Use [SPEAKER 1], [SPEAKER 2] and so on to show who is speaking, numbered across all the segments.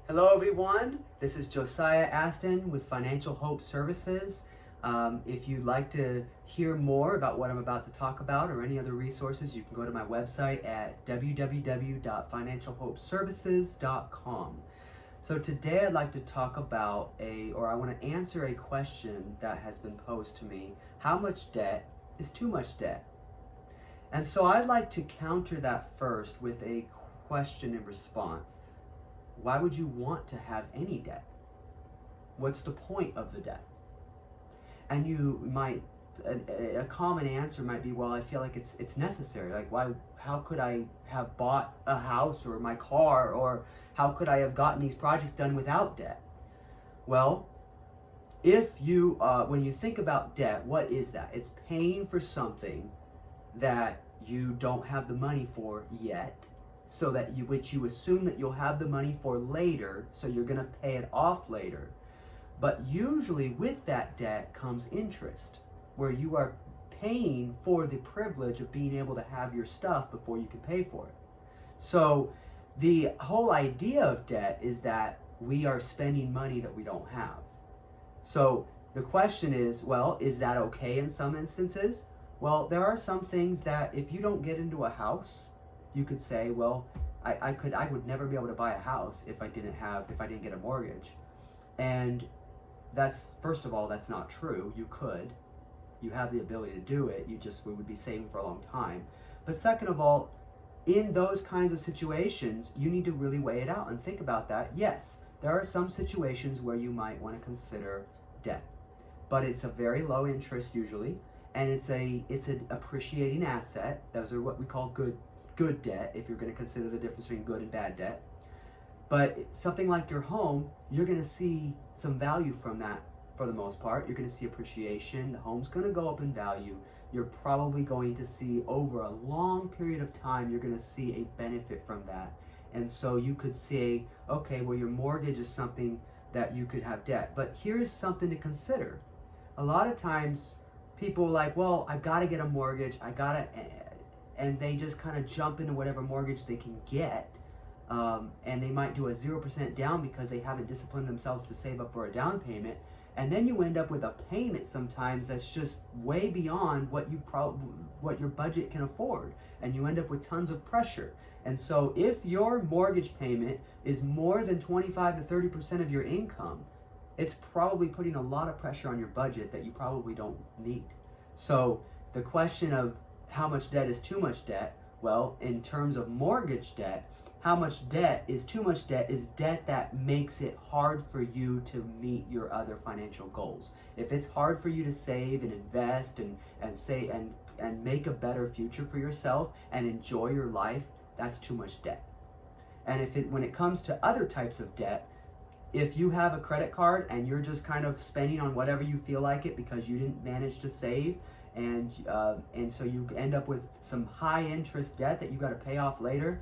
[SPEAKER 1] Hello everyone, this is Josiah Aston with Financial Hope Services. If you'd like to hear more about what I'm about to talk about or any other resources, you can go to my website at www.financialhopeservices.com. So today I'd like to talk about I want to answer a question that has been posed to me. How much debt is too much debt? And so I'd like to counter that first with a question in response. Why would you want to have any debt? What's the point of the debt? And a common answer might be, well, I feel like it's necessary. Like, how could I have bought a house or my car, or how could I have gotten these projects done without debt? Well, when you think about debt, what is that? It's paying for something that you don't have the money for yet, which you assume that you'll have the money for later, so you're going to pay it off later. But usually with that debt comes interest, where you are paying for the privilege of being able to have your stuff before you can pay for it. So the whole idea of debt is that we are spending money that we don't have. So the question is, well, is that okay in some instances? Well, there are some things that if you don't get into a house, you could say, well, I would never be able to buy a house if I didn't get a mortgage. And first of all, that's not true. You have the ability to do it. We would be saving for a long time. But second of all, in those kinds of situations, you need to really weigh it out and think about that. Yes, there are some situations where you might want to consider debt, but it's a very low interest usually, and it's an appreciating asset. Those are what we call good debt, if you're going to consider the difference between good and bad debt. But something like your home, you're going to see some value from that for the most part. You're going to see appreciation. The home's going to go up in value. You're probably going to see over a long period of time, you're going to see a benefit from that. And so you could say, okay, well, your mortgage is something that you could have debt. But here's something to consider. A lot of times people are like, well, I got to get a mortgage. And they just kind of jump into whatever mortgage they can get. And they might do a 0% down because they haven't disciplined themselves to save up for a down payment. And then you end up with a payment sometimes that's just way beyond what your budget can afford. And you end up with tons of pressure. And so if your mortgage payment is more than 25 to 30% of your income, it's probably putting a lot of pressure on your budget that you probably don't need. So the question of how much debt is too much debt? Well, in terms of mortgage debt, how much debt is too much debt is debt that makes it hard for you to meet your other financial goals. If it's hard for you to save and invest and make a better future for yourself and enjoy your life, that's too much debt. And when it comes to other types of debt, if you have a credit card and you're just kind of spending on whatever you feel like it because you didn't manage to save, and so you end up with some high interest debt that you got to pay off later,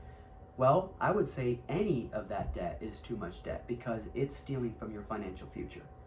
[SPEAKER 1] well, I would say any of that debt is too much debt because it's stealing from your financial future.